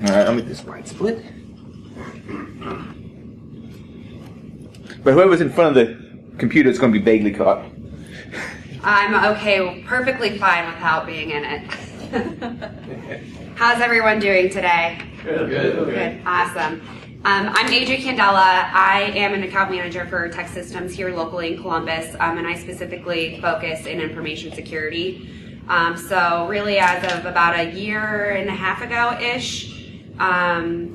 Alright, I'll make this wide split. But whoever's in front of the computer is going to be vaguely caught. I'm okay, perfectly fine without being in it. How's everyone doing today? Good. Good. Awesome. I'm AJ Candella. I am an account manager for tech systems here locally in Columbus, and I specifically focus in information security. So really as of about a year and a half ago-ish,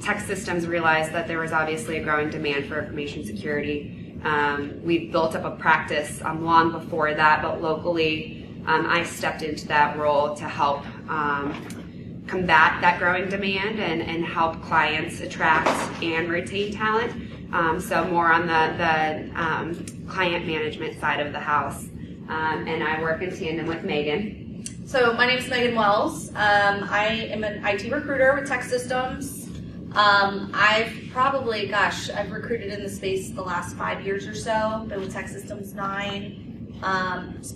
tech systems realized that there was obviously a growing demand for information security. We've built up a practice long before that, but locally I stepped into that role to help combat that growing demand and help clients attract and retain talent. So more on the client management side of the house. And I work in tandem with Megan. So my name is Megan Wells. I am an IT recruiter with Tech Systems. I've recruited in the space the last 5 years or so. Been with Tech Systems 9,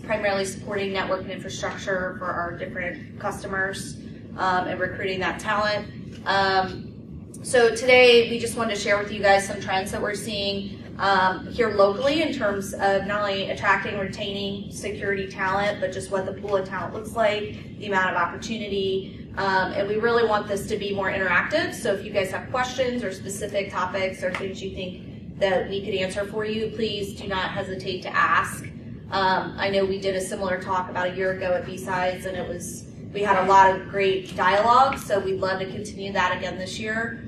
primarily supporting network and infrastructure for our different customers and recruiting that talent. So today we just wanted to share with you guys some trends that we're seeing here locally in terms of not only attracting and retaining security talent, but just what the pool of talent looks like, the amount of opportunity, and we really want this to be more interactive. So if you guys have questions or specific topics or things you think that we could answer for you, please do not hesitate to ask. I know we did a similar talk about a year ago at BSides, and we had a lot of great dialogue, so we'd love to continue that again this year.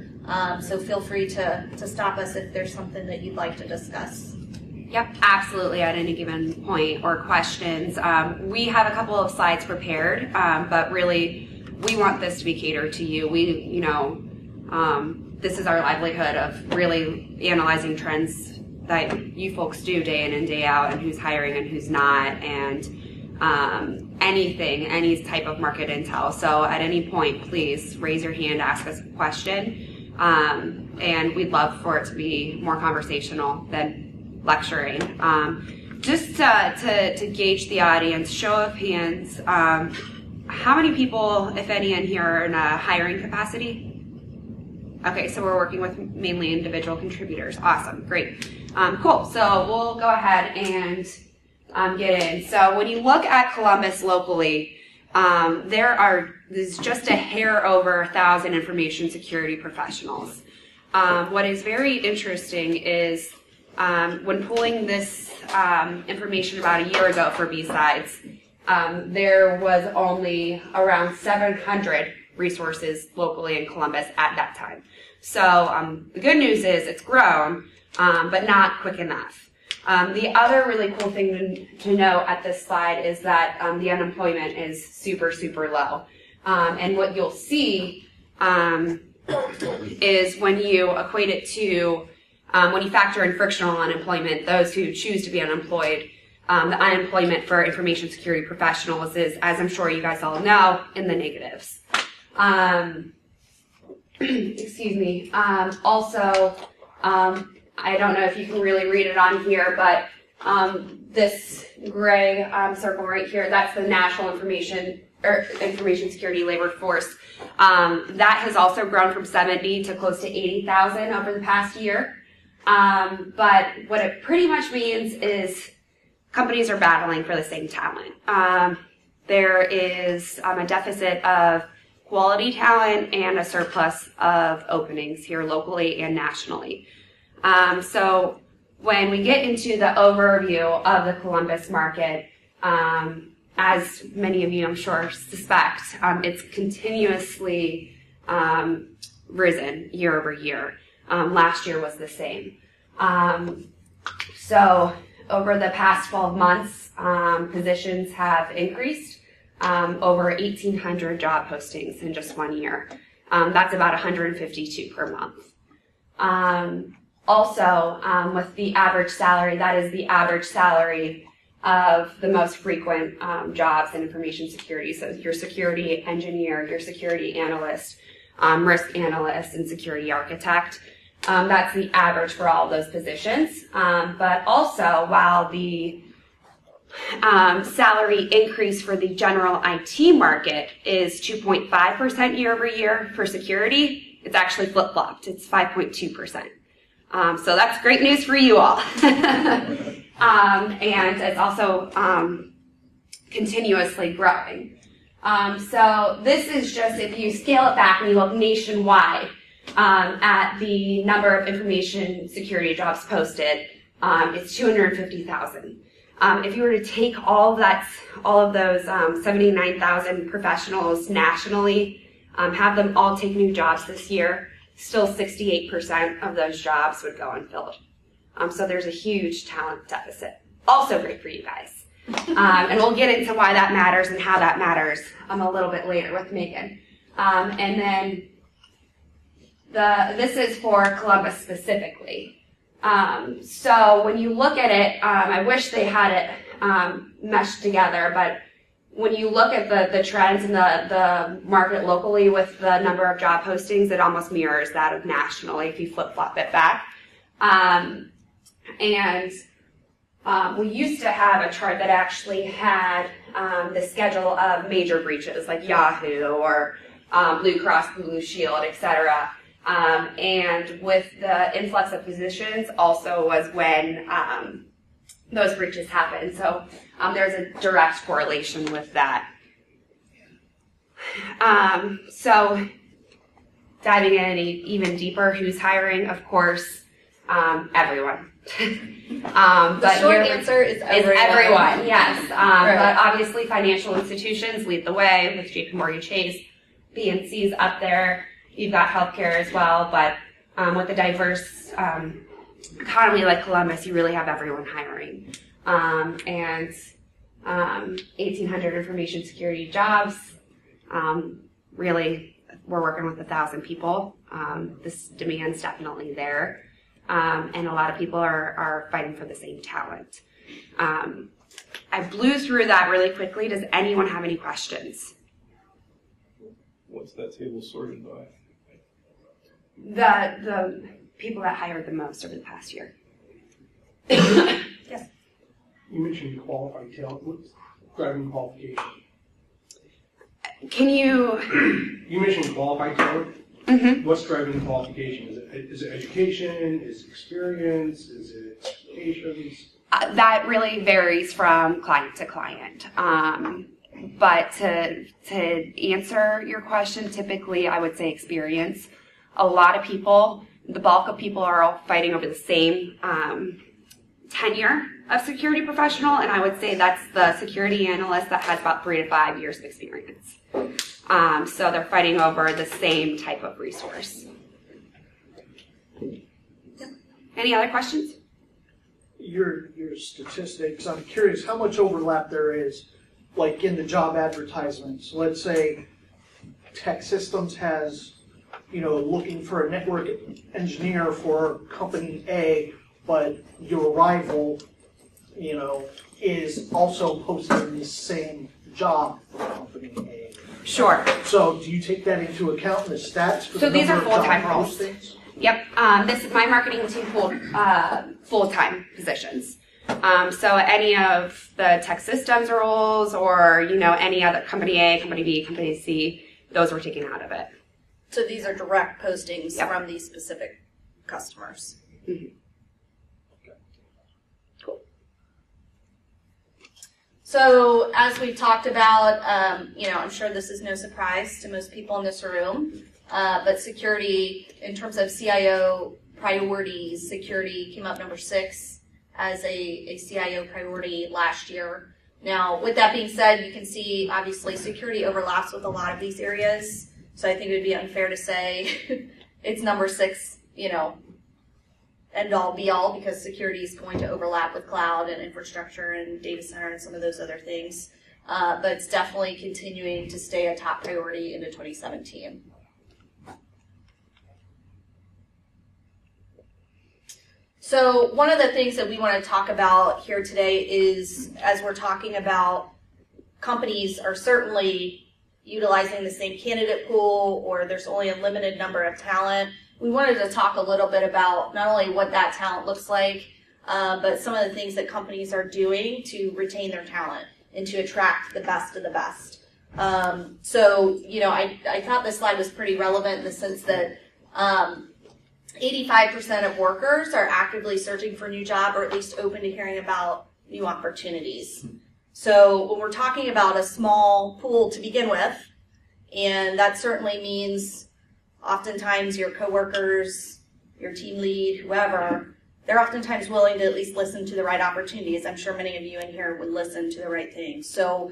So feel free to stop us if there's something that you'd like to discuss. Yep, absolutely, at any given point or questions. We have a couple of slides prepared, but really we want this to be catered to you. This is our livelihood of really analyzing trends that you folks do day in and day out, and who's hiring and who's not, and any type of market intel. So at any point, please raise your hand, ask us a question. And we'd love for it to be more conversational than lecturing. Just to gauge the audience, show of hands, how many people, if any, in here are in a hiring capacity? Okay, so we're working with mainly individual contributors. Awesome, great. Cool, so we'll go ahead and get in. So when you look at Columbus locally, there's just a hair over 1,000 information security professionals. What is very interesting is when pulling this information about a year ago for BSides, there was only around 700 resources locally in Columbus at that time. So the good news is it's grown, but not quick enough. The other really cool thing to note at this slide is that the unemployment is super, super low. And what you'll see is when you equate it to, when you factor in frictional unemployment, those who choose to be unemployed, the unemployment for information security professionals is, as I'm sure you guys all know, in the negatives. Excuse me. Also, I don't know if you can really read it on here, but this gray circle right here, that's the National Information Security Labor Force. That has also grown from 70 to close to 80,000 over the past year. But what it pretty much means is companies are battling for the same talent. There is a deficit of quality talent and a surplus of openings here locally and nationally. So when we get into the overview of the Columbus market, as many of you I'm sure suspect, it's continuously risen year over year. Last year was the same. So over the past 12 months, positions have increased. Over 1,800 job postings in just 1 year. That's about 152 per month. Also, with the average salary, that is the average salary of the most frequent jobs in information security. So your security engineer, your security analyst, risk analyst, and security architect. That's the average for all of those positions. But also, while the salary increase for the general IT market is 2.5% year over year. For security, it's actually flip-flopped. It's 5.2%. So that's great news for you all. And it's also continuously growing. So this is just, if you scale it back and you look nationwide at the number of information security jobs posted, it's 250,000. If you were to take all of those 79,000 professionals nationally, have them all take new jobs this year, still 68% of those jobs would go unfilled. So there's a huge talent deficit. Also great for you guys. And we'll get into why that matters and how that matters a little bit later with Megan. And then this is for Columbus specifically. So when you look at it, I wish they had it meshed together, but when you look at the trends in the market locally with the number of job postings, it almost mirrors that of nationally if you flip-flop it back. We used to have a chart that actually had the schedule of major breaches like Yahoo or Blue Cross Blue Shield, etc. And with the influx of physicians also was when those breaches happened. So there's a direct correlation with that. So diving in even deeper, who's hiring? Of course, everyone. The short answer is everyone, yes. Right. But obviously financial institutions lead the way with JP Morgan Chase. PNC's up there. You've got healthcare as well, but with a diverse economy like Columbus, you really have everyone hiring. And 1,800 information security jobs. Really, we're working with 1,000 people. This demand's definitely there. And a lot of people are fighting for the same talent. I blew through that really quickly. Does anyone have any questions? What's that table sorted by? The people that hired the most over the past year. Yes. You mentioned qualified talent. What's driving qualification? Can you? You mentioned qualified talent. Mm-hmm. What's driving qualification? Is it education? Is it experience? Is it expectations? That really varies from client to client. But to answer your question, typically I would say experience. A lot of people, the bulk of people are all fighting over the same tenure of security professional, and I would say that's the security analyst that has about 3 to 5 years of experience. So they're fighting over the same type of resource. Any other questions? Your statistics, I'm curious how much overlap there is, like in the job advertisements. Let's say Tech Systems has, looking for a network engineer for company A, but your rival, is also posting the same job for company A. Sure. So do you take that into account in the stats? For So the these are number of full-time job roles. postings? Yep. This is my marketing team full-time positions. So any of the Tech Systems roles or, any other company A, company B, company C, those were taken out of it. So these are direct postings Yep. from these specific customers. Mm-hmm. Cool. So as we talked about, I'm sure this is no surprise to most people in this room, but security, in terms of CIO priorities, security came up number 6 as a CIO priority last year. Now, with that being said, you can see, obviously, security overlaps with a lot of these areas. So I think it would be unfair to say it's number 6, end all be all, because security is going to overlap with cloud and infrastructure and data center and some of those other things. But it's definitely continuing to stay a top priority into 2017. So one of the things that we want to talk about here today is, as we're talking about companies are certainly utilizing the same candidate pool, or there's only a limited number of talent, we wanted to talk a little bit about not only what that talent looks like, but some of the things that companies are doing to retain their talent and to attract the best of the best. So, you know, I thought this slide was pretty relevant in the sense that 85% of workers are actively searching for a new job or at least open to hearing about new opportunities. So when we're talking about a small pool to begin with, and that certainly means oftentimes your coworkers, your team lead, whoever, they're oftentimes willing to at least listen to the right opportunities. I'm sure many of you in here would listen to the right things. So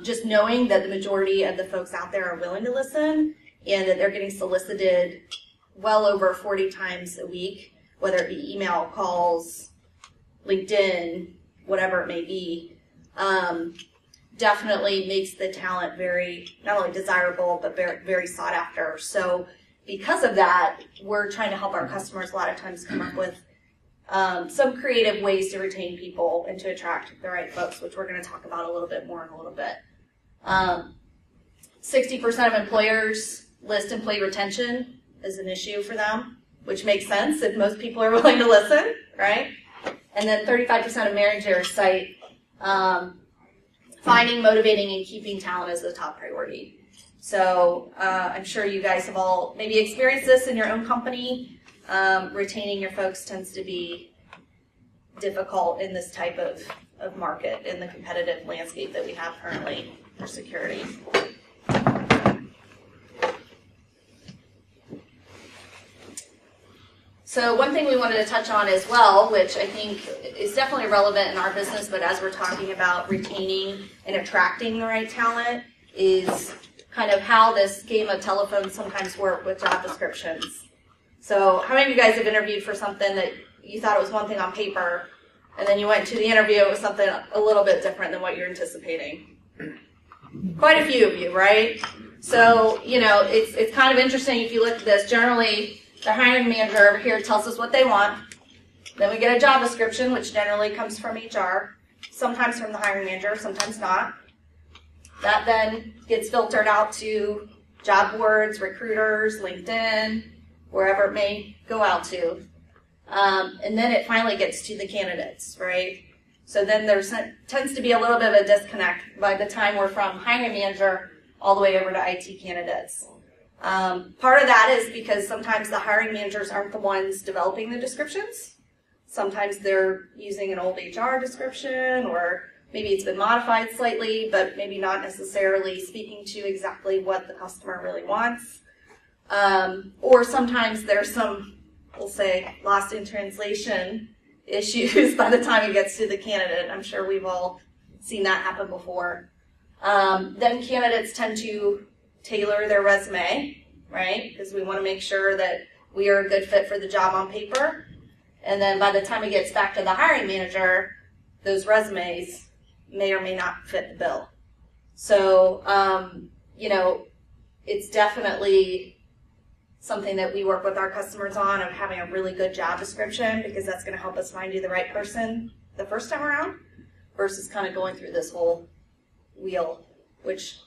just knowing that the majority of the folks out there are willing to listen and that they're getting solicited well over 40 times a week, whether it be email, calls, LinkedIn, whatever it may be, definitely makes the talent very, not only desirable, but very, very sought after. So because of that, we're trying to help our customers a lot of times come up with some creative ways to retain people and to attract the right folks, which we're going to talk about a little bit more in a little bit. 60% of employers list employee retention as an issue for them, which makes sense if most people are willing to listen, right? And then 35% of managers cite finding, motivating, and keeping talent as the top priority. So I'm sure you guys have all maybe experienced this in your own company. Retaining your folks tends to be difficult in this type of market, in the competitive landscape that we have currently for security. So one thing we wanted to touch on as well, which I think is definitely relevant in our business, but as we're talking about retaining and attracting the right talent, is kind of how this game of telephone sometimes work with job descriptions. So how many of you guys have interviewed for something that you thought it was one thing on paper, and then you went to the interview, it was something a little bit different than what you're anticipating? Quite a few of you, right? So, you know, it's kind of interesting if you look at this. Generally, the hiring manager over here tells us what they want. Then we get a job description, which generally comes from HR, sometimes from the hiring manager, sometimes not. That then gets filtered out to job boards, recruiters, LinkedIn, wherever it may go out to. And then it finally gets to the candidates, right? So then there tends to be a little bit of a disconnect by the time we're from hiring manager all the way over to IT candidates. Part of that is because sometimes the hiring managers aren't the ones developing the descriptions. Sometimes they're using an old HR description, or maybe it's been modified slightly, but maybe not necessarily speaking to exactly what the customer really wants. Or sometimes there's some, we'll say, lost in translation issues by the time it gets to the candidate. I'm sure we've all seen that happen before. Then candidates tend to tailor their resume, right? Because we want to make sure that we are a good fit for the job on paper. And then by the time it gets back to the hiring manager, those resumes may or may not fit the bill. So, you know, it's definitely something that we work with our customers on, of having a really good job description, because that's going to help us find you the right person the first time around, versus kind of going through this whole wheel, which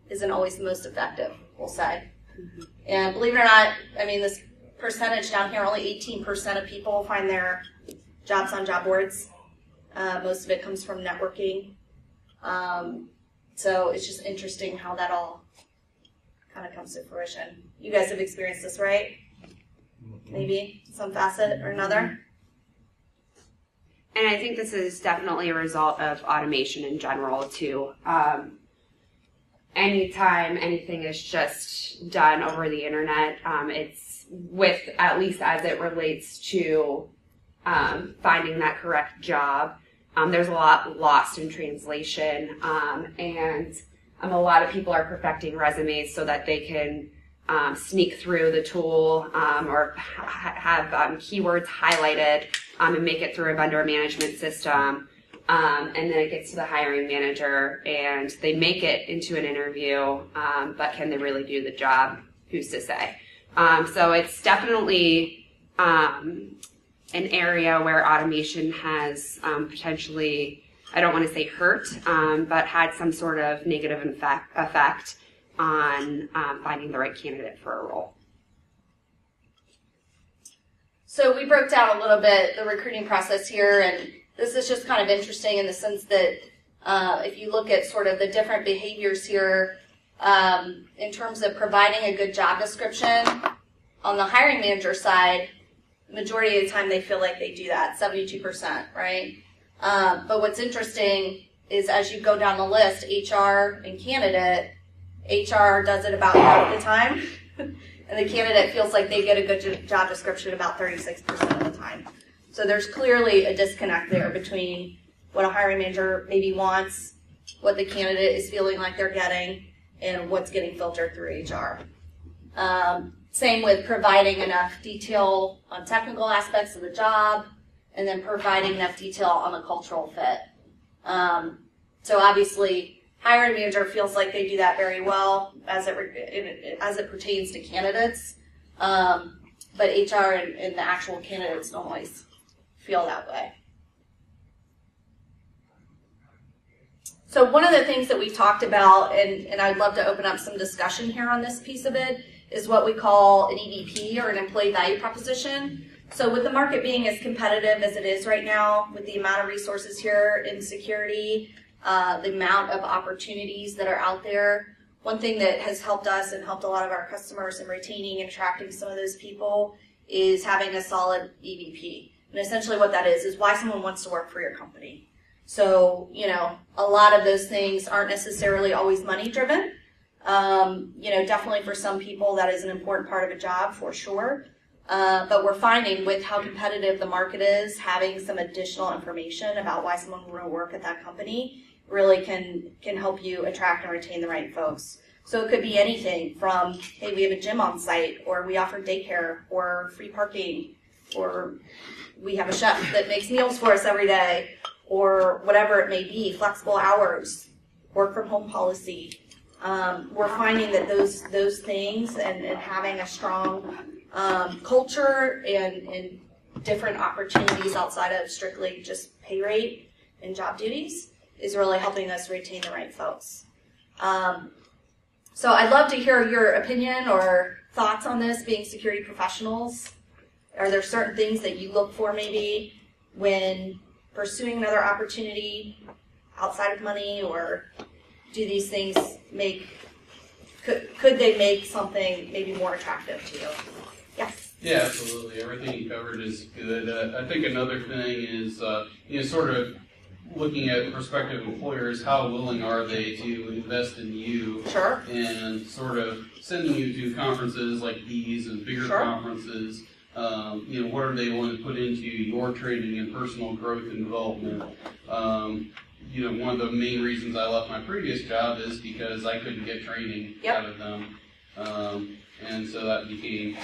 isn't always the most effective, we'll say. Mm-hmm. And believe it or not, I mean, this percentage down here, only 18% of people find their jobs on job boards. Most of it comes from networking. So it's just interesting how that all kind of comes to fruition. You guys have experienced this, right? Maybe some facet or another? And I think this is definitely a result of automation in general, too. Anytime anything is just done over the internet, it's with, at least as it relates to finding that correct job, there's a lot lost in translation, and a lot of people are perfecting resumes so that they can sneak through the tool or have keywords highlighted and make it through a vendor management system. And then it gets to the hiring manager and they make it into an interview, but can they really do the job? Who's to say? So it's definitely an area where automation has potentially, I don't want to say hurt, but had some sort of negative effect on finding the right candidate for a role. So we broke down a little bit the recruiting process here, and this is just kind of interesting in the sense that if you look at sort of the different behaviors here in terms of providing a good job description, on the hiring manager side, the majority of the time they feel like they do that, 72%, right? But what's interesting is as you go down the list, HR and candidate, HR does it about half the time, and the candidate feels like they get a good job description about 36% of the time. So there's clearly a disconnect there between what a hiring manager maybe wants, what the candidate is feeling like they're getting, and what's getting filtered through HR. Same with providing enough detail on technical aspects of the job, and then providing enough detail on the cultural fit. So obviously, hiring manager feels like they do that very well as it pertains to candidates, but HR and the actual candidates don't always feel that way. So one of the things that we've talked about, and I'd love to open up some discussion here on this piece of it, is what we call an EVP, or an employee value proposition. So with the market being as competitive as it is right now, with the amount of resources here in security, the amount of opportunities that are out there, one thing that has helped us and helped a lot of our customers in retaining and attracting some of those people is having a solid EVP. And essentially what that is why someone wants to work for your company. So, a lot of those things aren't necessarily always money driven. Definitely for some people that is an important part of a job for sure. But we're finding with how competitive the market is, having some additional information about why someone will want to work at that company really can help you attract and retain the right folks. So it could be anything from, hey, we have a gym on site, or we offer daycare, or free parking, or we have a chef that makes meals for us every day, or whatever it may be, flexible hours, work from home policy. We're finding that those things and having a strong culture and different opportunities outside of strictly just pay rate and job duties is really helping us retain the right folks. So I'd love to hear your opinion or thoughts on this, being security professionals. Are there certain things that you look for maybe when pursuing another opportunity outside of money, or do these things could they make something maybe more attractive to you? Yes. Yeah, absolutely. Everything you covered is good. I think another thing is, sort of looking at prospective employers, how willing are they to invest in you? Sure. And sort of sending you to conferences like these and bigger Sure. conferences. What are they willing to put into your training and personal growth and development? One of the main reasons I left my previous job is because I couldn't get training out of them. And so that became,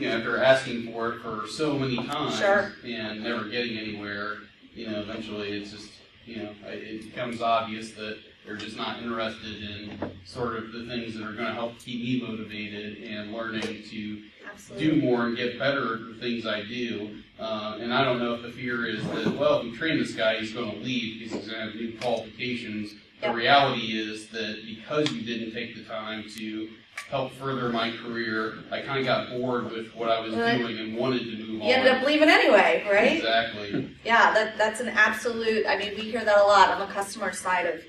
after asking for it for so many times Sure. and never getting anywhere, eventually it's just, it becomes obvious that they're just not interested in sort of the things that are going to help keep me motivated and learning to Absolutely. do more and get better at the things I do. And I don't know if the fear is that, well, if we train this guy, he's going to leave because he's going to have new qualifications. The reality is that because you didn't take the time to help further my career, I kind of got bored with what I was doing and wanted to move on. You ended up leaving anyway, right? Exactly. Yeah, that's an absolute, we hear that a lot on the customer side of,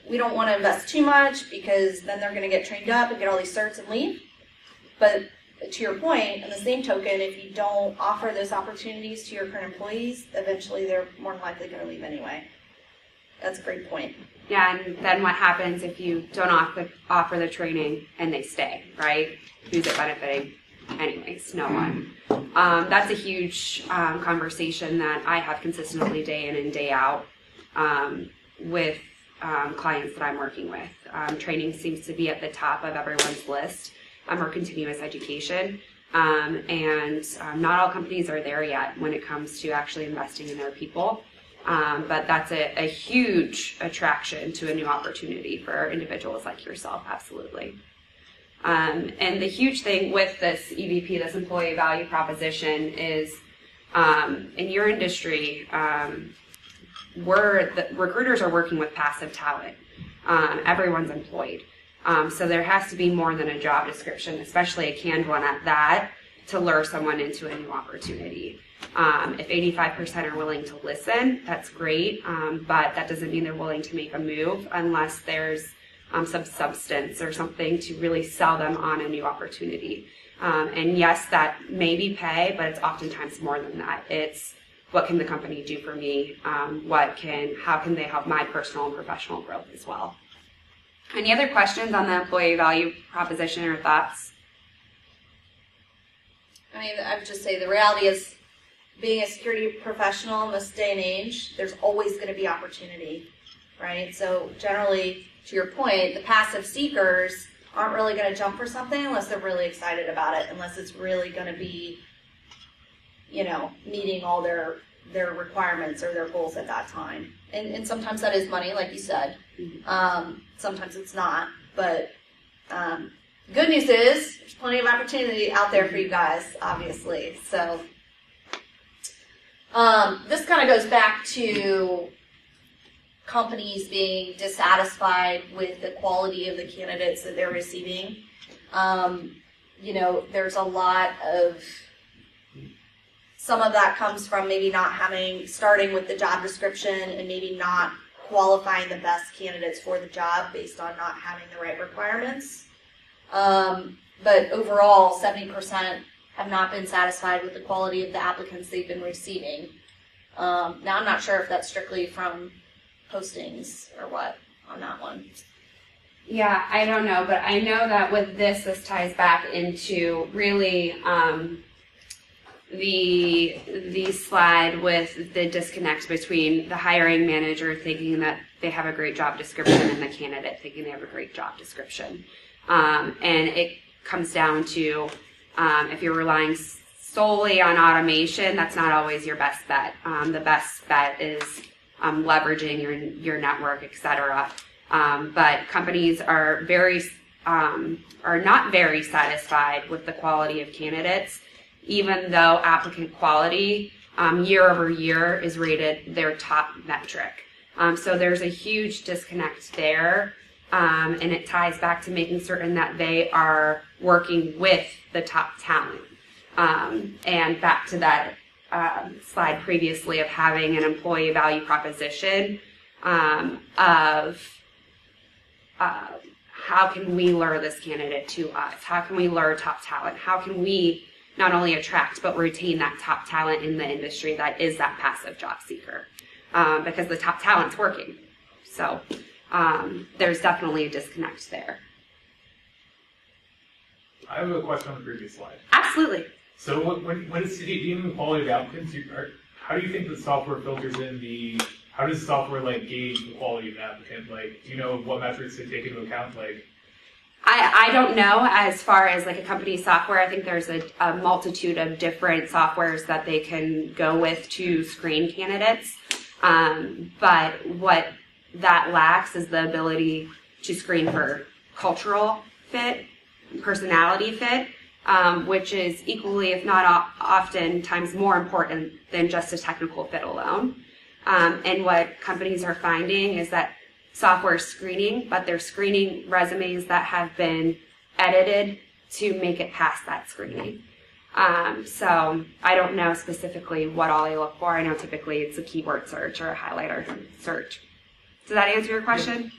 we don't want to invest too much because then they're going to get trained up and get all these certs and leave. But to your point, in the same token, if you don't offer those opportunities to your current employees, eventually they're more than likely going to leave anyway. That's a great point. Yeah, and then what happens if you don't offer the training and they stay, right? Who's it benefiting? Anyways, no one. That's a huge conversation that I have consistently day in and day out with clients that I'm working with. Training seems to be at the top of everyone's list or continuous education. And not all companies are there yet when it comes to actually investing in their people. But that's a huge attraction to a new opportunity for individuals like yourself, absolutely. And the huge thing with this EVP, this employee value proposition, is in your industry, the recruiters are working with passive talent. Everyone's employed. So there has to be more than a job description, especially a canned one at that, to lure someone into a new opportunity. If 85% are willing to listen, that's great, but that doesn't mean they're willing to make a move unless there's some substance or something to really sell them on a new opportunity. And yes, that may be pay, but it's oftentimes more than that. It's what can the company do for me? How can they help my personal and professional growth as well? Any other questions on the employee value proposition or thoughts? I mean, I would just say the reality is, being a security professional in this day and age, there's always going to be opportunity, right? So generally, to your point, the passive seekers aren't really going to jump for something unless they're really excited about it, unless it's really going to be, meeting all their requirements or their goals at that time. And sometimes that is money, like you said. Sometimes it's not. But good news is there's plenty of opportunity out there for you guys, obviously. So this kind of goes back to companies being dissatisfied with the quality of the candidates that they're receiving. There's a lot of, some of that comes from maybe starting with the job description and maybe not qualifying the best candidates for the job based on not having the right requirements. But overall, 70% have not been satisfied with the quality of the applicants they've been receiving. Now, I'm not sure if that's strictly from postings or what on that one. Yeah, I don't know, but I know that with this ties back into really the slide with the disconnect between the hiring manager thinking that they have a great job description and the candidate thinking they have a great job description. And it comes down to if you're relying solely on automation, that's not always your best bet. The best bet is leveraging your network, etc. But companies are not very satisfied with the quality of candidates, even though applicant quality year over year is rated their top metric. So there's a huge disconnect there, and it ties back to making certain that they are working with the top talent. And back to that slide previously of having an employee value proposition of how can we lure this candidate to us? How can we lure top talent? How can we not only attract but retain that top talent in the industry that is that passive job seeker? Because the top talent's working. So there's definitely a disconnect there. I have a question on the previous slide. Absolutely. So when it's dealing with quality of applicants, how do you think the software filters in how does software gauge the quality of an applicant? Do you know what metrics they take into account? I don't know as far as a company software. I think there's a multitude of different softwares that they can go with to screen candidates. But what that lacks is the ability to screen for cultural fit, personality fit, which is equally, if not oftentimes more important than just a technical fit alone. And what companies are finding is that software is screening, but they're screening resumes that have been edited to make it past that screening. So I don't know specifically what all they look for. I know typically it's a keyword search or a highlighter search. Does that answer your question?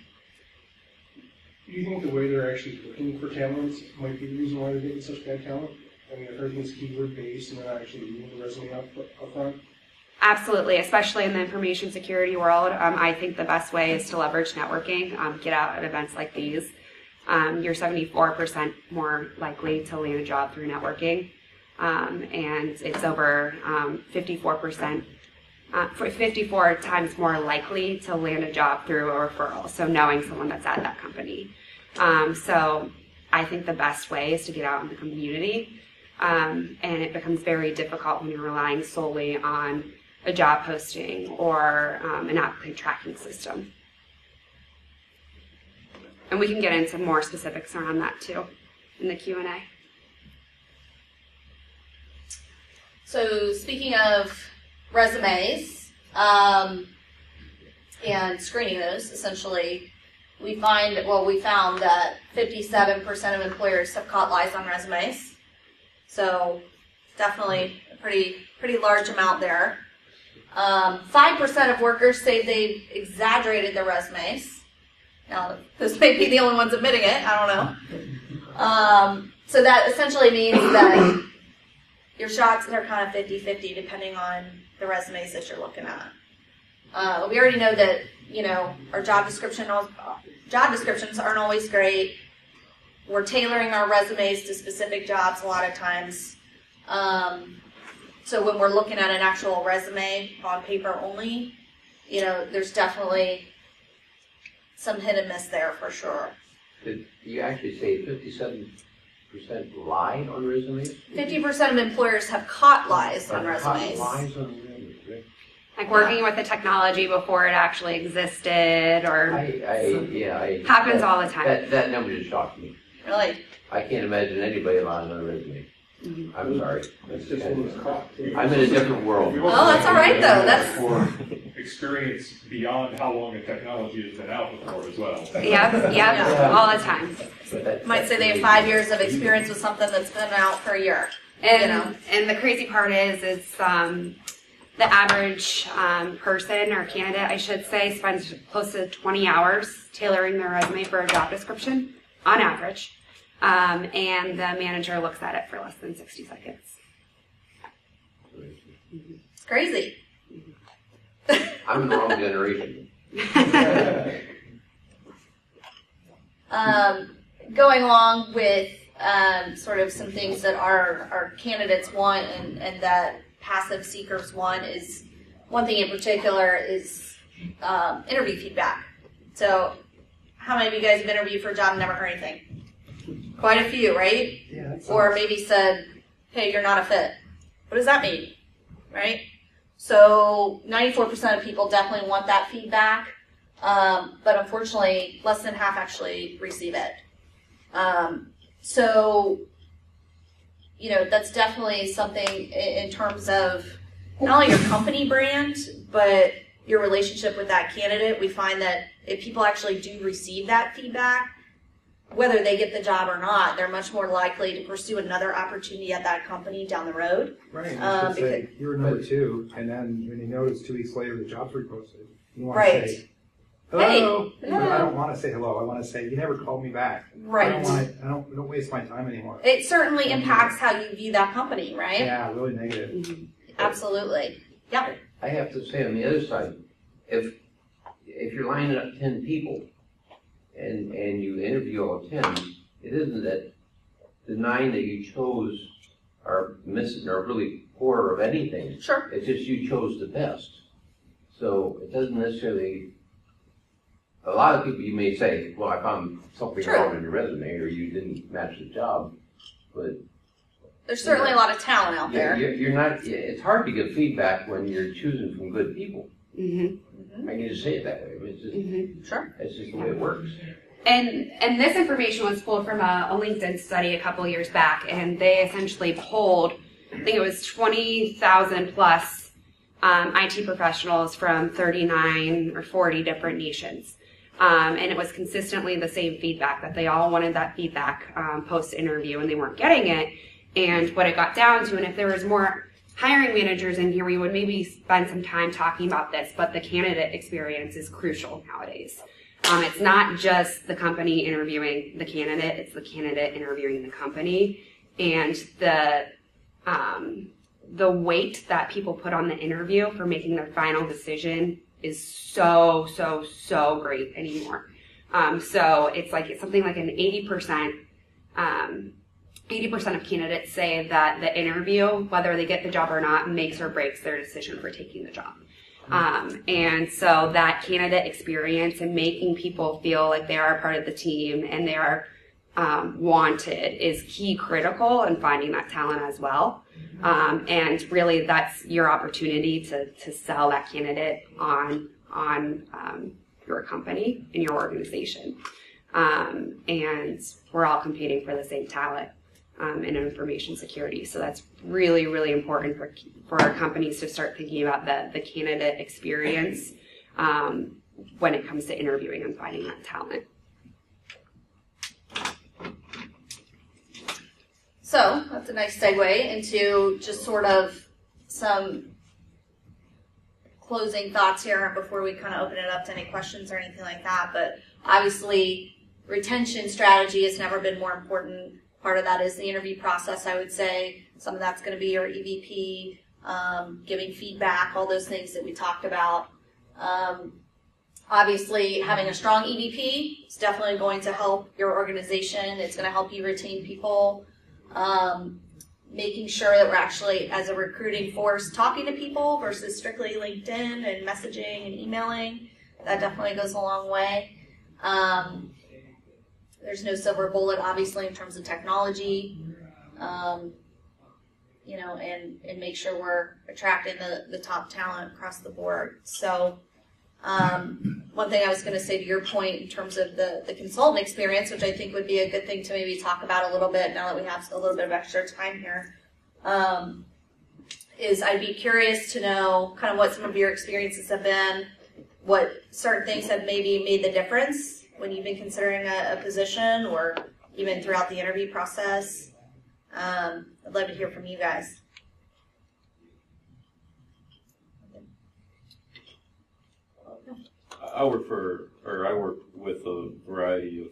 Do you think the way they're actually looking for talents might be the reason why they're getting such bad talent? I mean, if everything's keyword-based and they're not actually reading the resume up front? Absolutely, especially in the information security world. I think the best way is to leverage networking, get out at events like these. You're 74% more likely to land a job through networking, and it's over 54%. 54 times more likely to land a job through a referral, so knowing someone that's at that company. So I think the best way is to get out in the community, and it becomes very difficult when you're relying solely on a job posting or an applicant tracking system. And we can get into more specifics around that too in the Q&A. So speaking of resumes and screening those, essentially, we found that 57% of employers have caught lies on resumes. So definitely a pretty large amount there. 5% of workers say they've exaggerated their resumes. Now, those may be the only ones admitting it. I don't know. So that essentially means that your shots are kind of 50-50 depending on the resumes that you're looking at. We already know that, our job descriptions aren't always great. We're tailoring our resumes to specific jobs a lot of times. So when we're looking at an actual resume on paper only, there's definitely some hit and miss there for sure. Did you actually say 57% lie on resumes? 50% of employers have caught lies on resumes. Lies on resumes, right? Like working with the technology before it actually existed, or happens all the time. That number just shocked me. Really? I can't imagine anybody lying on a resume. Mm-hmm. I'm sorry. I'm I'm in a different world. Oh, that's all right though. That's for experience beyond how long a technology has been out before as well. Yep, all the time. might say they have 5 years of experience with something that's been out for a year. And the crazy part is the average person or candidate, I should say, spends close to 20 hours tailoring their resume for a job description on average. And the manager looks at it for less than 60 seconds. It's crazy. I'm in the wrong generation. Going along with sort of some things that our candidates want and that passive seekers want is, one thing in particular is interview feedback. So how many of you guys have interviewed for a job and never heard anything? Quite a few, right? Yeah. Or maybe said, hey, you're not a fit. What does that mean? Right? So 94% of people definitely want that feedback, but unfortunately less than half actually receive it. So, that's definitely something in terms of not only your company brand, but your relationship with that candidate. We find that if people actually do receive that feedback, whether they get the job or not, they're much more likely to pursue another opportunity at that company down the road. Right. You should say, you were number 2, and then when you notice 2 weeks later the job's reposted, you want to say, hello. Hey, But I don't want to say hello. I want to say, you never called me back. Right. I don't waste my time anymore. It certainly impacts how you view that company, right? Yeah, really negative. Mm-hmm. Absolutely. Yeah. I have to say on the other side, if you're lining up 10 people and you interview all 10, it isn't that the 9 that you chose are missing or really poor of anything. Sure. It's just you chose the best. So it doesn't necessarily. A lot of people, you may say, well, I found something wrong in your resume or you didn't match the job, but there's certainly a lot of talent out there. You're not. It's hard to give feedback when you're choosing from good people. Mm-hmm. I can just say it that way. It's just, Sure. It's just the way it works. And this information was pulled from a LinkedIn study a couple of years back, and they essentially polled, I think it was 20,000 plus IT professionals from 39 or 40 different nations. And it was consistently the same feedback, that they all wanted that feedback post-interview, and they weren't getting it. And what it got down to, and if there was more hiring managers in here, we would maybe spend some time talking about this, but the candidate experience is crucial nowadays. It's not just the company interviewing the candidate, it's the candidate interviewing the company. And the weight that people put on the interview for making their final decision is so great anymore. So it's something like an 80% of candidates say that the interview, whether they get the job or not, makes or breaks their decision for taking the job. And so that candidate experience and making people feel like they are a part of the team and they are wanted is critical in finding that talent as well. And really that's your opportunity to sell that candidate on your company and your organization. And we're all competing for the same talent in information security. So that's really, really important for our companies to start thinking about the candidate experience when it comes to interviewing and finding that talent. So that's a nice segue into just sort of some closing thoughts here before we kind of open it up to any questions or anything like that. But obviously, retention strategy has never been more important. Part of that is the interview process, I would say. Some of that's going to be your EVP, giving feedback, all those things that we talked about. Obviously, having a strong EVP is definitely going to help your organization. It's going to help you retain people. Making sure that we're actually, as a recruiting force, talking to people versus strictly LinkedIn and messaging and emailing. That definitely goes a long way. There's no silver bullet, obviously, in terms of technology. And make sure we're attracting the top talent across the board. So one thing I was going to say to your point in terms of the consultant experience, which I think would be a good thing to maybe talk about a little bit now that we have a little bit of extra time here, is I'd be curious to know kind of what some of your experiences have been, what certain things have maybe made the difference when you've been considering a position or even throughout the interview process. I'd love to hear from you guys. I work with a variety of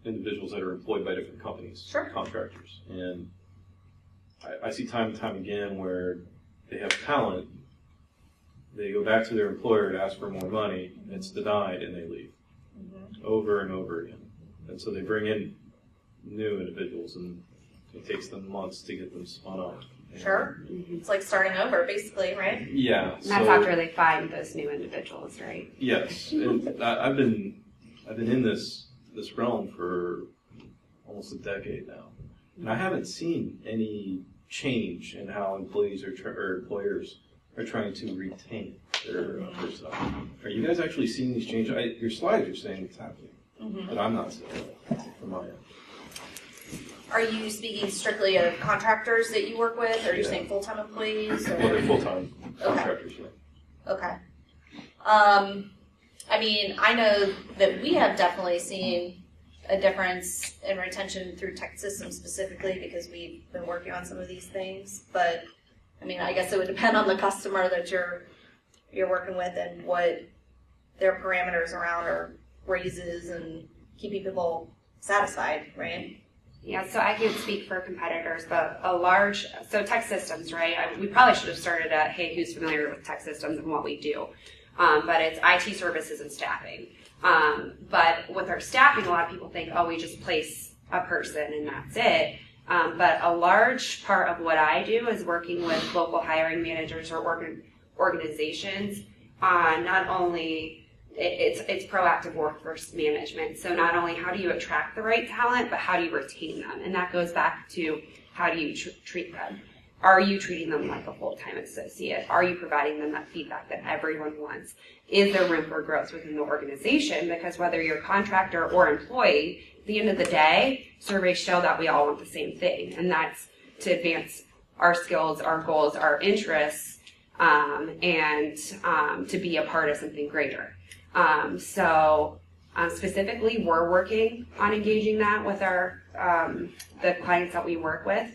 individuals that are employed by different companies, sure, contractors, and I see time and time again where they have talent, they go back to their employer to ask for more money, it's denied, and they leave over and over again. And so they bring in new individuals, and it takes them months to get them spun up. Sure. It's like starting over, basically, right? Yeah. And that's after they find those new individuals, right? Yes. And I've been in this realm for almost a decade now, and I haven't seen any change in how employees or employers are trying to retain their stuff. Are you guys actually seeing these changes? Your slides are saying it's happening, but I'm not seeing it from my end. Are you speaking strictly of contractors that you work with, or are you saying full-time employees? Or? Well, they're full-time contractors, yeah. Okay. I mean, I know that we have definitely seen a difference in retention through tech systems specifically because we've been working on some of these things. But, I mean, I guess it would depend on the customer that you're working with and what their parameters around are raises and keeping people satisfied, right? Yeah, so I can speak for competitors, but so tech systems, right? We probably should have started at, hey, who's familiar with tech systems and what we do? But it's IT services and staffing. But with our staffing, a lot of people think, oh, we just place a person and that's it. But a large part of what I do is working with local hiring managers or organizations on not only it's proactive workforce management. So not only how do you attract the right talent, but how do you retain them? And that goes back to how do you treat them? Are you treating them like a full-time associate? Are you providing them that feedback that everyone wants? Is there room for growth within the organization? Because whether you're a contractor or employee, at the end of the day, surveys show that we all want the same thing, and that's to advance our skills, our goals, our interests, and to be a part of something greater. Specifically, we're working on engaging that with our the clients that we work with.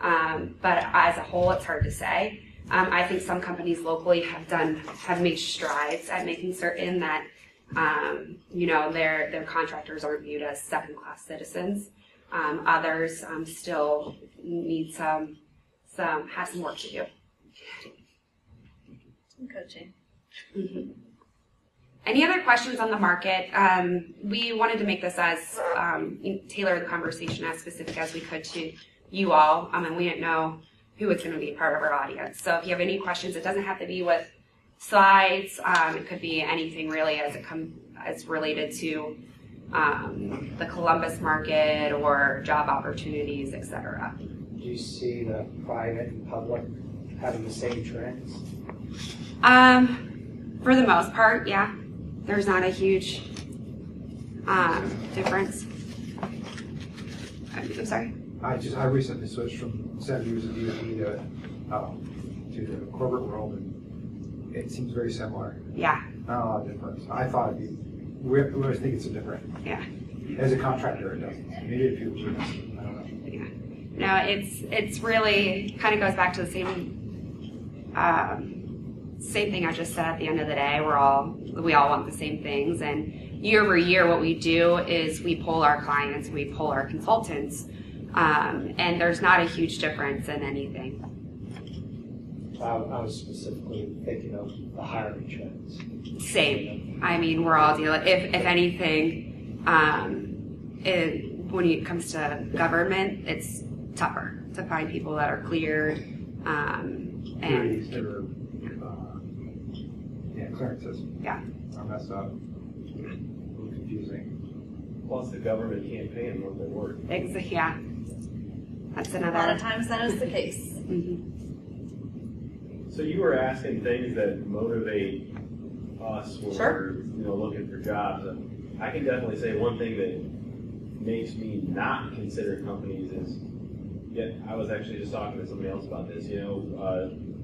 But as a whole, it's hard to say. I think some companies locally have made strides at making certain that their contractors aren't viewed as second-class citizens. Others still need have some work to do. Some coaching. Mm-hmm. Any other questions on the market? We wanted to make this as tailor the conversation as specific as we could to you all, and we didn't know who was going to be a part of our audience. So if you have any questions, it doesn't have to be with slides. It could be anything really as related to the Columbus market or job opportunities, etc. Do you see the private and public having the same trends? For the most part, yeah. There's not a huge difference. I'm sorry? I recently switched from 7 years of DOT to the corporate world, and it seems very similar. Yeah. Not a lot of difference. I thought I always think it's a different. Yeah. As a contractor, it doesn't. Maybe if you were, I don't know. Yeah. No, it's really kind of goes back to the same thing I just said at the end of the day. We all want the same things, and year over year, what we do is we poll our clients, we poll our consultants, and there's not a huge difference in anything. I was specifically thinking of the hiring trends. Same. I mean, we're all dealing. If anything, when it comes to government, it's tougher to find people that are cleared. Clearances. Yeah. Are messed up. A little confusing. Plus, the government can't pay them what they work. Yeah. That's another. A lot of times that is the case. Mm-hmm. So you were asking things that motivate us when we're looking for jobs. I can definitely say one thing that makes me not consider companies is, I was actually just talking to somebody else about this.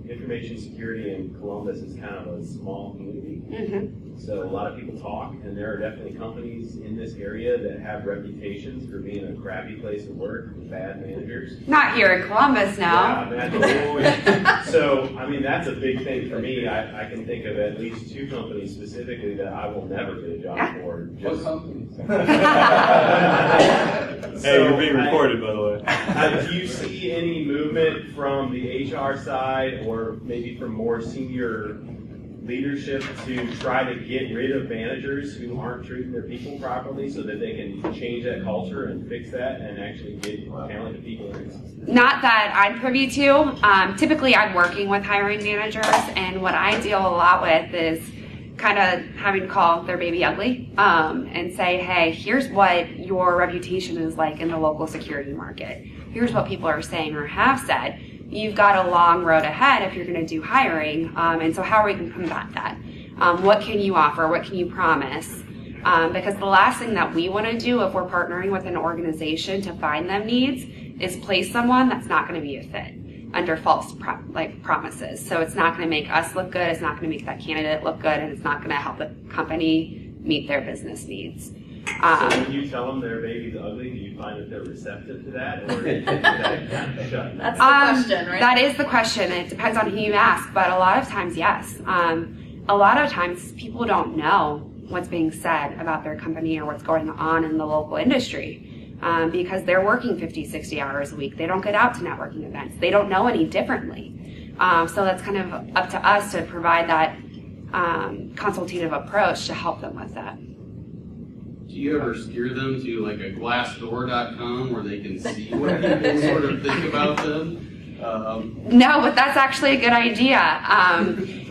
Information security in Columbus is kind of a small community. Mm-hmm. So a lot of people talk, and there are definitely companies in this area that have reputations for being a crappy place to work with bad managers. Not here in Columbus, no. Yeah, so, I mean, that's a big thing for me. I can think of at least 2 companies specifically that I will never get a job for. What companies? Hey, you're being recorded, by the way. Do you see any movement from the HR side or maybe from more senior leadership to try to get rid of managers who aren't treating their people properly so that they can change that culture and fix that and actually get talented people in? Not that I'm privy to. Typically, I'm working with hiring managers, and what I deal a lot with is kind of having to call their baby ugly and say, hey, here's what your reputation is like in the local security market. Here's what people are saying or have said. You've got a long road ahead if you're going to do hiring, and so how are we going to combat that? What can you offer? What can you promise? Because the last thing that we want to do if we're partnering with an organization to find them needs is place someone that's not going to be a fit under false promises. So it's not going to make us look good, it's not going to make that candidate look good, and it's not going to help the company meet their business needs. So when you tell them their baby's ugly, do you find that they're receptive to that, or is that kind of shut? That's the question, right? That is the question. It depends on who you ask, but a lot of times, yes. A lot of times, people don't know what's being said about their company or what's going on in the local industry because they're working 50, 60 hours a week. They don't get out to networking events. They don't know any differently. So that's kind of up to us to provide that consultative approach to help them with that. Do you ever steer them to like a glassdoor.com where they can see what people sort of think about them? No, but that's actually a good idea.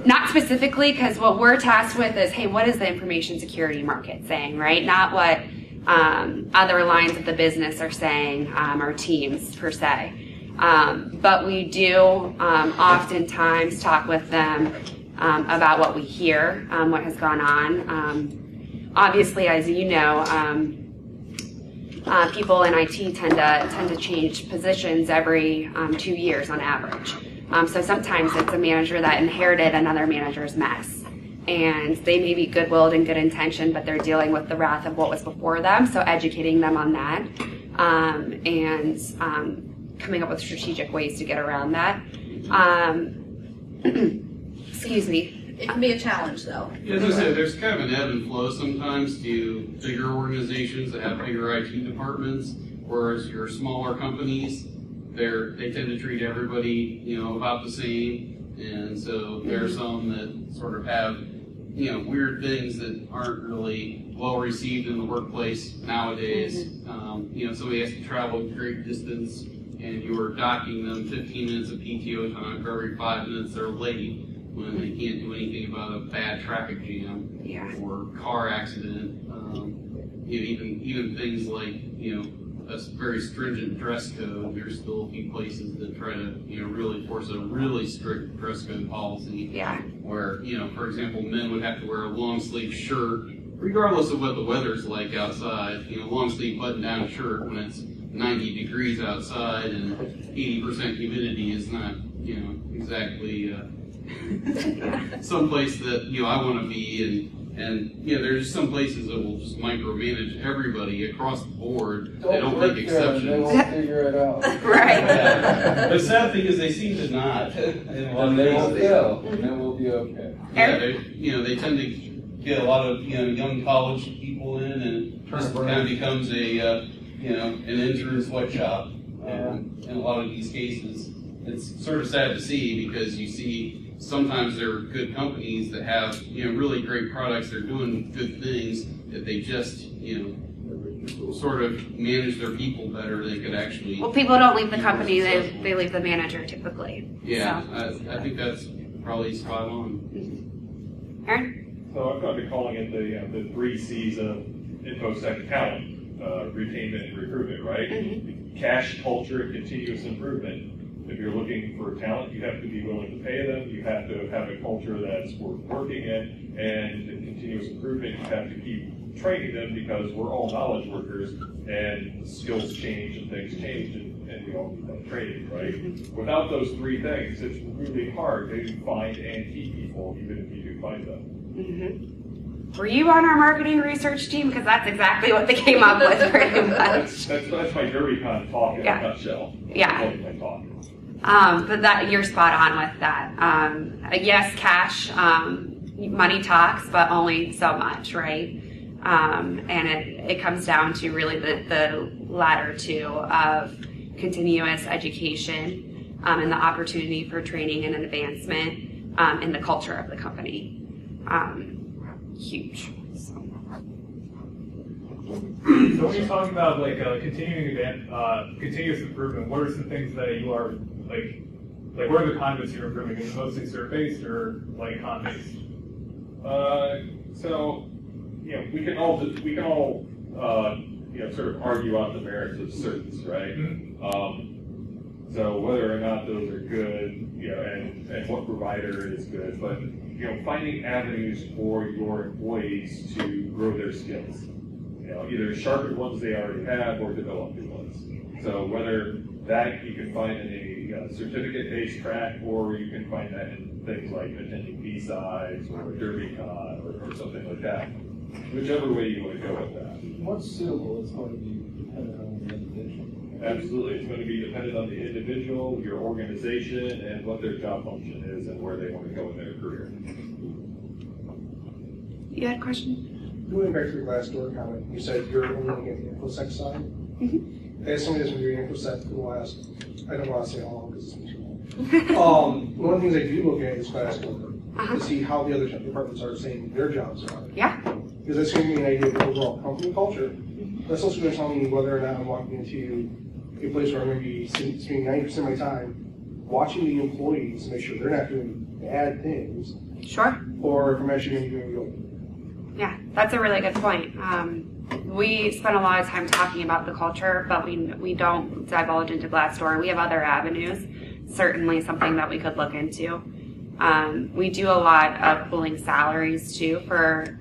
Not specifically, because what we're tasked with is, hey, what is the information security market saying, right? Not what other lines of the business are saying, or teams per se. But we do oftentimes talk with them about what we hear, what has gone on. Obviously, as you know, people in IT tend to change positions every 2 years on average. So sometimes it's a manager that inherited another manager's mess, and they may be good-willed and good intentioned, but they're dealing with the wrath of what was before them. So educating them on that, and coming up with strategic ways to get around that. Excuse me. It can be a challenge, though. Yeah, as I said, there's kind of an ebb and flow sometimes to bigger organizations that have bigger IT departments, whereas your smaller companies, they tend to treat everybody, about the same, and so there are some that sort of have, weird things that aren't really well received in the workplace nowadays. Somebody has to travel a great distance, and you're docking them 15 minutes of PTO time for every 5 minutes they're late, when they can't do anything about a bad traffic jam or car accident. Even things like, a very stringent dress code. There's still a few places that try to, really force a really strict dress code policy. Yeah. Where, for example, men would have to wear a long sleeve shirt, regardless of what the weather's like outside. Long sleeve button down shirt when it's 90 degrees outside and 80% humidity is not, exactly someplace that I want to be, And there's some places that will just micromanage everybody across the board. They don't make exceptions. They won't figure it out. Right. Yeah. The sad thing is they seem to not. And they will fail, and then we'll be okay. Yeah, they tend to get a lot of young college people in, and this kind of becomes a an intern sweatshop. In a lot of these cases, it's sort of sad to see, because you see sometimes there are good companies that have really great products. They're doing good things that they just sort of manage their people better. They could actually. Well, people don't leave the company; they leave the manager typically. Yeah, so. I think that's probably spot on. Aaron? So I've gotten to calling it the 3 C's of InfoSec talent, retainment and recruitment, right? Mm-hmm. Cash, culture, and continuous improvement. If you're looking for talent, you have to be willing to pay them. You have to have a culture that's worth working in, and in continuous improvement, you have to keep training them, because we're all knowledge workers, and skills change and things change, and we all need that training, right? Mm-hmm. Without those 3 things, it's really hard to find and keep people, even if you do find them. Mm-hmm. Were you on our marketing research team? Because that's exactly what they came up with, pretty much. That's my dirty kind of talk in a nutshell. Yeah. That's my talk. But that you're spot on with that. Yes, cash, money talks, but only so much, right? And it comes down to really the latter 2 of continuous education and the opportunity for training and advancement in the culture of the company. Huge. So when you're talking about continuous improvement, what are some things that you are like what are the concepts you're improving? Is it mostly survey-based or content-based? So we can all sort of argue out the merits of certs, right? Mm-hmm. So whether or not those are good, and what provider is good, but finding avenues for your employees to grow their skills, either sharpen ones they already have or develop new ones. So whether that you can find in a certificate-based track, or you can find that in things like attending BSides or DerbyCon or something like that. Whichever way you want to go with that. What's suitable is going to be dependent on the individual. Absolutely. It's going to be dependent on the individual, your organization, and what their job function is and where they want to go in their career. You had a question? Going back to the Glassdoor comment, you said you're only looking at the InfoSec side. Mm-hmm. As somebody that's been doing InfoSec for the last, I don't want to say how long because it's been too long. One of the things I do look at is Glassdoor to see how the other departments are saying their jobs are. Yeah. Because that's going to be an idea of the overall company culture. That's also going to tell me whether or not I'm walking into a place where I'm going to be spending 90% of my time watching the employees to make sure they're not doing bad things. Sure. Or if I'm actually going to be doing good. Yeah, that's a really good point. We spend a lot of time talking about the culture, but we don't divulge into Glassdoor. We have other avenues, certainly something that we could look into. We do a lot of pooling salaries, too, for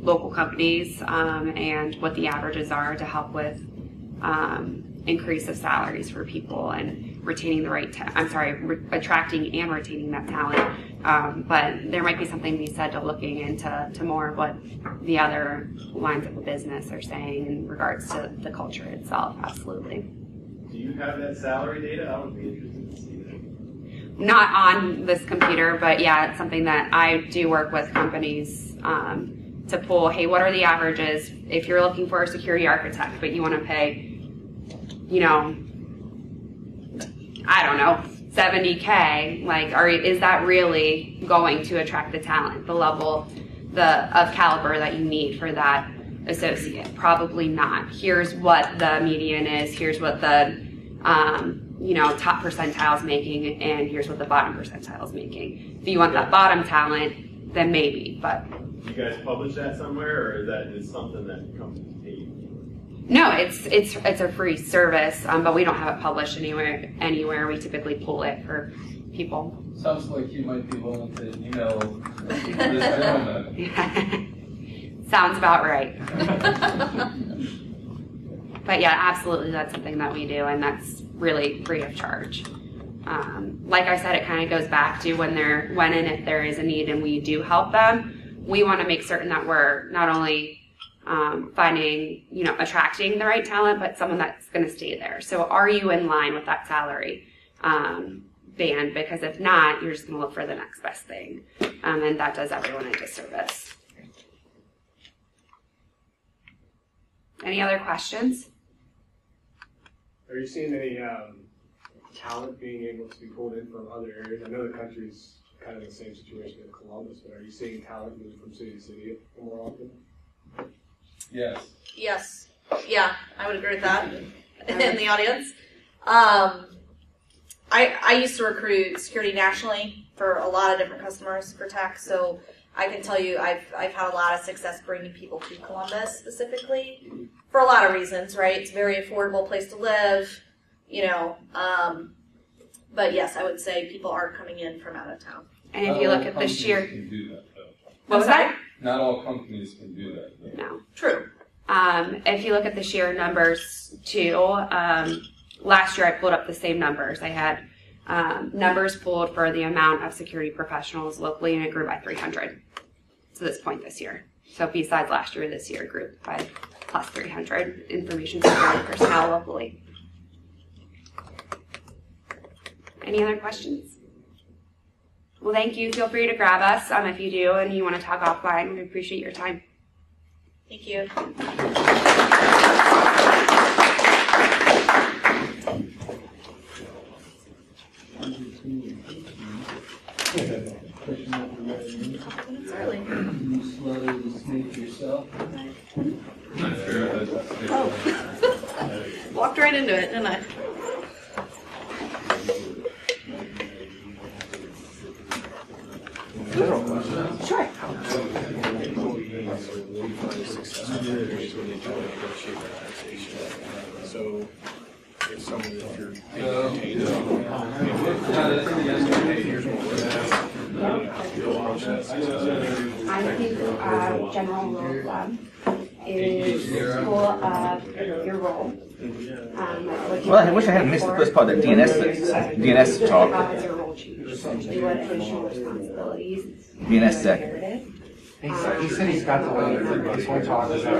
local companies and what the averages are to help with increase of salaries for people and retaining the right attracting and retaining that talent. But there might be something to be said to looking into more of what the other lines of the business are saying in regards to the culture itself. Absolutely. Do you have that salary data? I would be interested to see that. Not on this computer, but yeah, it's something that I do work with companies to pull, hey, what are the averages if you're looking for a security architect, but you want to pay, I don't know, $70K, is that really going to attract the talent, the level of caliber that you need for that associate? Probably not. Here's what the median is, here's what the top percentile is making, and here's what the bottom percentile is making. If you want that bottom talent, then maybe, but. Do you guys publish that somewhere, or is that something that companies pay? No, it's a free service, but we don't have it published anywhere. We typically pull it for people. Sounds like you might be willing to email this gentleman. Sounds about right. But yeah, absolutely, that's something that we do, and that's really free of charge. Like I said, it kind of goes back to when and if there is a need and we do help them, we want to make certain that we're not only finding, attracting the right talent, but someone that's going to stay there. So are you in line with that salary band? Because if not, you're just going to look for the next best thing. And that does everyone a disservice. Any other questions? Are you seeing any talent being able to be pulled in from other areas? I know the country's kind of the same situation in Columbus, but are you seeing talent move from city to city more often? Yes. Yes. Yeah, I would agree with that. In the audience. I used to recruit security nationally for a lot of different customers for tech, so I can tell you I've had a lot of success bringing people to Columbus specifically for a lot of reasons, right? It's a very affordable place to live, but yes, I would say people are coming in from out of town. And if you look at the sheer... Can do that, though. What was that? Not all companies can do that, though. No. True. If you look at the sheer numbers, too, last year I pulled up the same numbers. I had numbers pulled for the amount of security professionals locally, and it grew by 300 to this point this year. So BSides last year, this year grew by plus 300 information security personnel locally. Any other questions? Well, thank you. Feel free to grab us if you do and you want to talk offline. We appreciate your time. Thank you. It's early. Can you slowly sneak yourself? Walked right into it, didn't I? Sure. So, if someone, if you're I think general rule of thumb is full of your role. Well, I wish I hadn't missed the first part of the DNS talk. How has your role changed? Essentially, what additional responsibilities? DNS sec. He said he's got the way this one talk is Or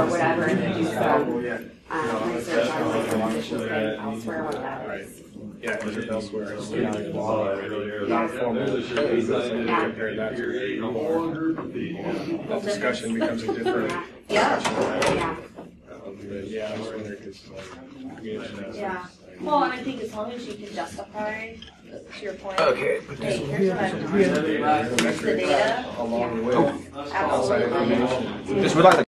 whatever, and do some research on like positions and elsewhere, what that is. Yeah, because it's elsewhere. It's not formal. Compare that to that discussion becomes a different discussion. Yeah. Yeah, I was wondering because Yeah. Well, and I think as long as you can justify, to your point, Okay. hey, here's what I'm doing. Here's the data. along with outside Absolutely. information. Just would like to